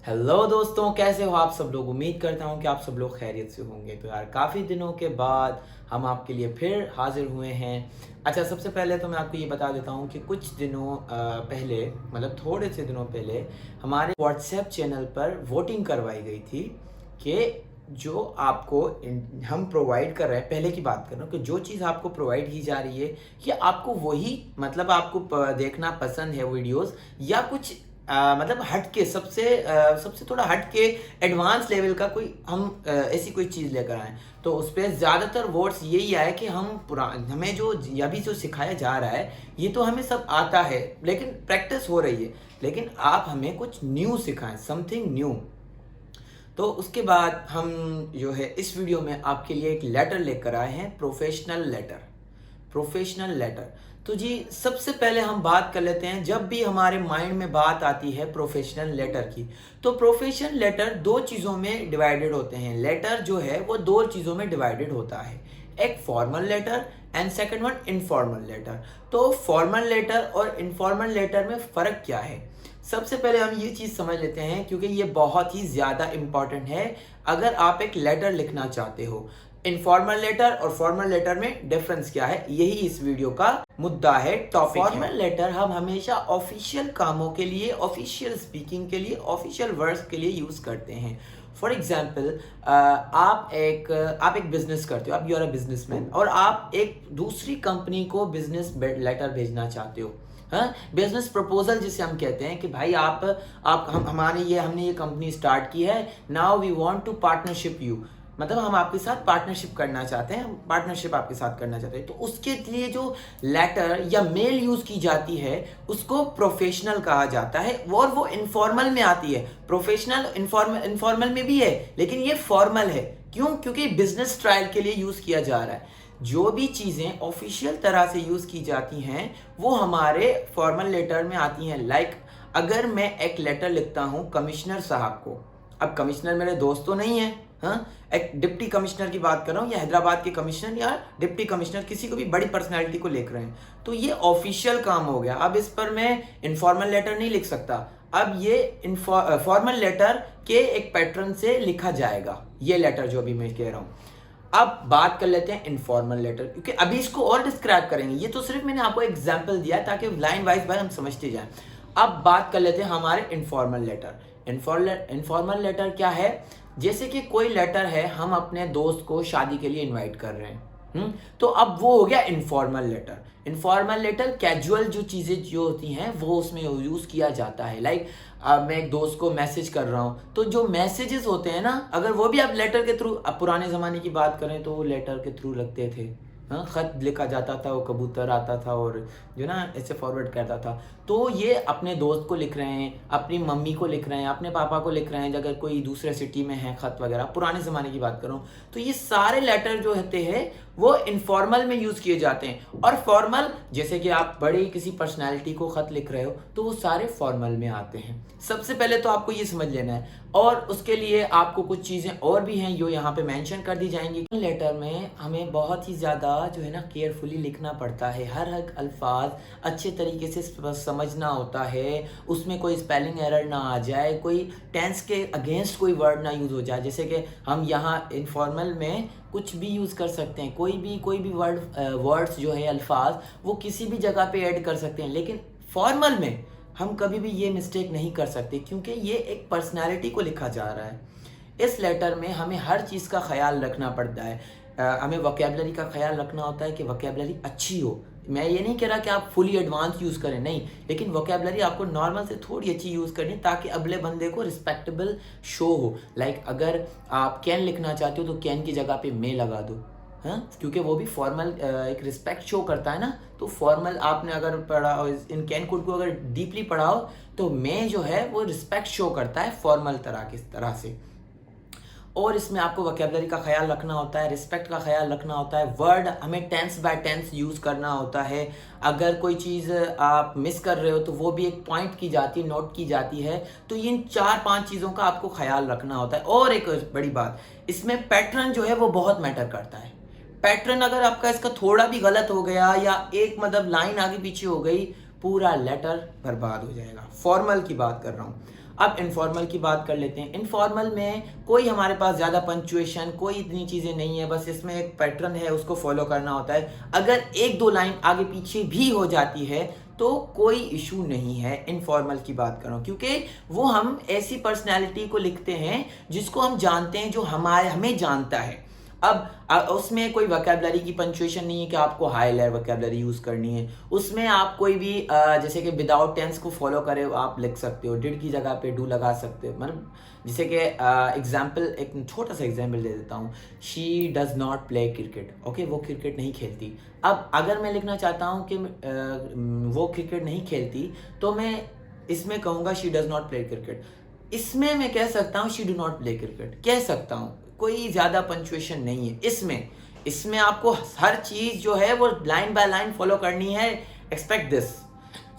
Hello दोस्तों, कैसे हो आप सब लोग। उम्मीद करता हूँ कि आप सब लोग खैरियत से होंगे। तो यार काफ़ी दिनों के बाद हम आपके लिए फिर हाजिर हुए हैं। अच्छा, सबसे पहले तो मैं आपको ये बता देता हूँ कि कुछ दिनों पहले, मतलब थोड़े से दिनों पहले हमारे व्हाट्सएप चैनल पर वोटिंग करवाई गई थी कि जो आपको हम प्रोवाइड कर रहे हैं, पहले की बात कर रहा हूँ, कि जो चीज़ आपको प्रोवाइड की जा रही है कि आपको वही, मतलब आपको देखना पसंद है वीडियोस, या कुछ मतलब हट के सबसे थोड़ा हट के एडवांस लेवल का कोई हम ऐसी कोई चीज़ लेकर आए। तो उस पर ज़्यादातर वोट्स यही आए कि हमें जो अभी जो सिखाया जा रहा है ये तो हमें सब आता है, लेकिन प्रैक्टिस हो रही है, लेकिन आप हमें कुछ न्यू सिखाएं, समथिंग न्यू। तो उसके बाद हम जो है इस वीडियो में आपके लिए एक लेटर लेकर आए हैं, प्रोफेशनल लेटर। Professional letter. तो जी सबसे पहले हम बात कर लेते हैं, जब भी हमारे माइंड में बात आती है प्रोफेशनल लेटर की, तो प्रोफेशनल लेटर दो चीज़ों में डिवाइडेड होते हैं। लेटर जो है वो दो चीज़ों में डिवाइडेड होता है, एक formal letter and second one informal letter. तो फॉर्मल लेटर और इनफॉर्मल लेटर में फ़र्क क्या है, सबसे पहले हम ये चीज़ समझ लेते हैं, क्योंकि ये बहुत ही ज़्यादा इम्पॉर्टेंट है अगर आप एक लेटर लिखना चाहते हो। इनफॉर्मल लेटर और फॉर्मल लेटर में डिफरेंस क्या है, यही इस वीडियो का मुद्दा है, टॉपिक है। फॉर्मल लेटर हम हमेशा ऑफिशियल कामों के लिए, ऑफिशियल स्पीकिंग के लिए, ऑफिशियल वर्ड्स के लिए यूज़ करते हैं। फॉर एग्जाम्पल, आप एक बिजनेस करते हो, आप यू आर अ बिजनेसमैन, और आप एक दूसरी कंपनी को बिजनेस लेटर भेजना चाहते हो। हाँ, बिजनेस प्रपोजल जिसे हम कहते हैं कि भाई आप हमने ये कंपनी स्टार्ट की है, now we want to partnership you, मतलब हम आपके साथ पार्टनरशिप करना चाहते हैं, पार्टनरशिप आपके साथ करना चाहते हैं। तो उसके लिए जो लेटर या मेल यूज की जाती है उसको प्रोफेशनल कहा जाता है, और वो इनफॉर्मल में आती है। प्रोफेशनल इनफॉर्मल में भी है, लेकिन ये फॉर्मल है। क्यों? क्योंकि बिजनेस ट्रायल के लिए यूज किया जा रहा है। जो भी चीज़ें ऑफिशियल तरह से यूज़ की जाती हैं वो हमारे फॉर्मल लेटर में आती हैं। लाइक अगर मैं एक लेटर लिखता हूँ कमिश्नर साहब को, अब कमिश्नर मेरे दोस्त तो नहीं है, हाँ, एक डिप्टी कमिश्नर की बात कर रहा हूँ, या हैदराबाद के कमिश्नर या डिप्टी कमिश्नर, किसी को भी बड़ी पर्सनैलिटी को लिख रहे हैं, तो ये ऑफिशियल काम हो गया। अब इस पर मैं इनफॉर्मल लेटर नहीं लिख सकता। अब ये फॉर्मल लेटर के एक पैटर्न से लिखा जाएगा, ये लेटर जो अभी मैं कह रहा हूँ। अब बात कर लेते हैं इनफॉर्मल लेटर, क्योंकि अभी इसको और डिस्क्राइब करेंगे, ये तो सिर्फ मैंने आपको एग्जांपल दिया ताकि लाइन वाइज भाई हम समझते जाएं। अब बात कर लेते हैं हमारे इनफॉर्मल लेटर। इनफॉर्मल लेटर क्या है? जैसे कि कोई लेटर है, हम अपने दोस्त को शादी के लिए इनवाइट कर रहे हैं, तो अब वो हो गया informal letter. Informal letter casual जो चीज़ें जो होती हैं वो उसमें यूज़ किया जाता है। लाइक अब मैं एक दोस्त को मैसेज कर रहा हूँ, तो जो मैसेजेस होते हैं ना, अगर वो भी आप लेटर के थ्रू, अब पुराने ज़माने की बात करें तो वो लेटर के थ्रू लगते थे। हाँ, ख़त लिखा जाता था, वो कबूतर आता था और जो ना ऐसे फॉरवर्ड करता था। तो ये अपने दोस्त को लिख रहे हैं, अपनी मम्मी को लिख रहे हैं, अपने पापा को लिख रहे हैं, अगर कोई दूसरे सिटी में है, ख़त वगैरह, पुराने ज़माने की बात कर रहा हूँ। तो ये सारे लेटर जो होते हैं वो इनफॉर्मल में यूज़ किए जाते हैं। और फॉर्मल, जैसे कि आप बड़े किसी पर्सनैलिटी को ख़त लिख रहे हो, तो वो सारे फॉर्मल में आते हैं। सबसे पहले तो आपको ये समझ लेना है, और उसके लिए आपको कुछ चीज़ें और भी हैं जो यहाँ पे मेंशन कर दी जाएंगी। लेटर में हमें बहुत ही ज़्यादा जो है ना केयरफुली लिखना पड़ता है, हर हर अल्फाज अच्छे तरीके से समझना होता है, उसमें कोई स्पेलिंग एरर ना आ जाए, कोई टेंस के अगेंस्ट कोई वर्ड ना यूज़ हो जाए। जैसे कि हम यहाँ इनफॉर्मल में कुछ भी यूज़ कर सकते हैं, कोई भी वर्ड्स जो है, अल्फाज, वो किसी भी जगह पे ऐड कर सकते हैं, लेकिन फॉर्मल में हम कभी भी ये मिस्टेक नहीं कर सकते, क्योंकि ये एक पर्सनालिटी को लिखा जा रहा है। इस लेटर में हमें हर चीज़ का ख्याल रखना पड़ता है। हमें वोकैबुलरी का ख्याल रखना होता है कि वोकैबुलरी अच्छी हो। मैं ये नहीं कह रहा कि आप फुली एडवांस यूज़ करें, नहीं, लेकिन वोकैबुलरी आपको नॉर्मल से थोड़ी अच्छी यूज़ करनी है, ताकि अगले बंदे को रिस्पेक्टेबल शो हो। लाइक अगर आप कैन लिखना चाहते हो तो कैन की जगह पे मे लगा दो, हाँ, क्योंकि वो भी फॉर्मल एक रिस्पेक्ट शो करता है ना। तो फॉर्मल आपने अगर पढ़ा, इन कैन कोड को अगर डीपली पढ़ाओ, तो मे जो है वो रिस्पेक्ट शो करता है फॉर्मल तरह से। और इसमें आपको वोकैबुलरी का ख्याल रखना होता है, रिस्पेक्ट का ख्याल रखना होता है, वर्ड हमें टेंस बाय टेंस यूज़ करना होता है। अगर कोई चीज़ आप मिस कर रहे हो तो वो भी एक पॉइंट की जाती है, नोट की जाती है। तो इन 4-5 चीज़ों का आपको ख्याल रखना होता है। और एक बड़ी बात, इसमें पैटर्न जो है वो बहुत मैटर करता है। पैटर्न अगर आपका इसका थोड़ा भी गलत हो गया, या एक मतलब लाइन आगे पीछे हो गई, पूरा लेटर बर्बाद हो जाएगा। फॉर्मल की बात कर रहा हूँ। अब इनफॉर्मल की बात कर लेते हैं। इनफॉर्मल में कोई हमारे पास ज़्यादा पंक्चुएशन, कोई इतनी चीज़ें नहीं है, बस इसमें एक पैटर्न है, उसको फॉलो करना होता है। अगर एक दो लाइन आगे पीछे भी हो जाती है तो कोई इशू नहीं है। इनफॉर्मल की बात करो, क्योंकि वो हम ऐसी पर्सनैलिटी को लिखते हैं जिसको हम जानते हैं, जो हमें जानता है। अब उसमें कोई वोकैबुलरी की पंक्चुएशन नहीं है कि आपको हाई लेवल वोकैबुलरी यूज़ करनी है। उसमें आप कोई भी जैसे कि विदाउट टेंस को फॉलो करे आप लिख सकते हो, डिड की जगह पे डू लगा सकते हो। मतलब जैसे कि एग्जाम्पल, एक छोटा सा एग्जाम्पल दे देता हूँ, she does not play cricket. Okay, वो क्रिकेट नहीं खेलती। अब अगर मैं लिखना चाहता हूँ कि वो क्रिकेट नहीं खेलती, तो मैं इसमें कहूँगा she does not play cricket. इसमें मैं कह सकता हूँ she do not play cricket, कह सकता हूँ, कोई ज़्यादा पंक्चुएशन नहीं है इसमें आपको हर चीज़ जो है वो लाइन बाय लाइन फॉलो करनी है। Expect this.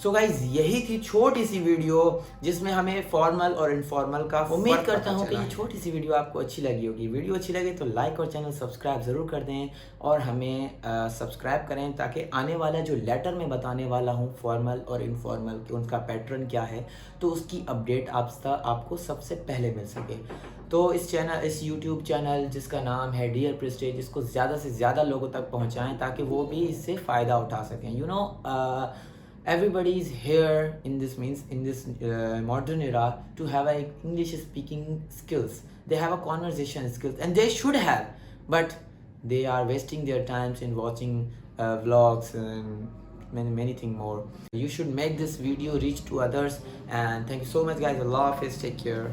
सो गाइज, यही थी छोटी सी वीडियो जिसमें हमें फॉर्मल और इनफॉर्मल का उम्मीद करता हूँ कि ये छोटी सी वीडियो आपको अच्छी लगी होगी। वीडियो अच्छी लगे तो लाइक और चैनल सब्सक्राइब ज़रूर कर दें और हमें सब्सक्राइब करें, ताकि आने वाला जो लेटर में बताने वाला हूँ फॉर्मल और इनफॉर्मल कि उनका पैटर्न क्या है, तो उसकी अपडेट आपको सबसे पहले मिल सके। तो इस यूट्यूब चैनल जिसका नाम है डियर प्रेस्टेज, इसको ज़्यादा से ज़्यादा लोगों तक पहुँचाएँ ताकि वो भी इससे फ़ायदा उठा सकें। Everybody is here in this modern era to have a English speaking skills. They have a conversation skills and they should have, but they are wasting their times in watching vlogs and many things more. You should make this video reach to others, and thank you so much guys. Allah Hafiz, take care.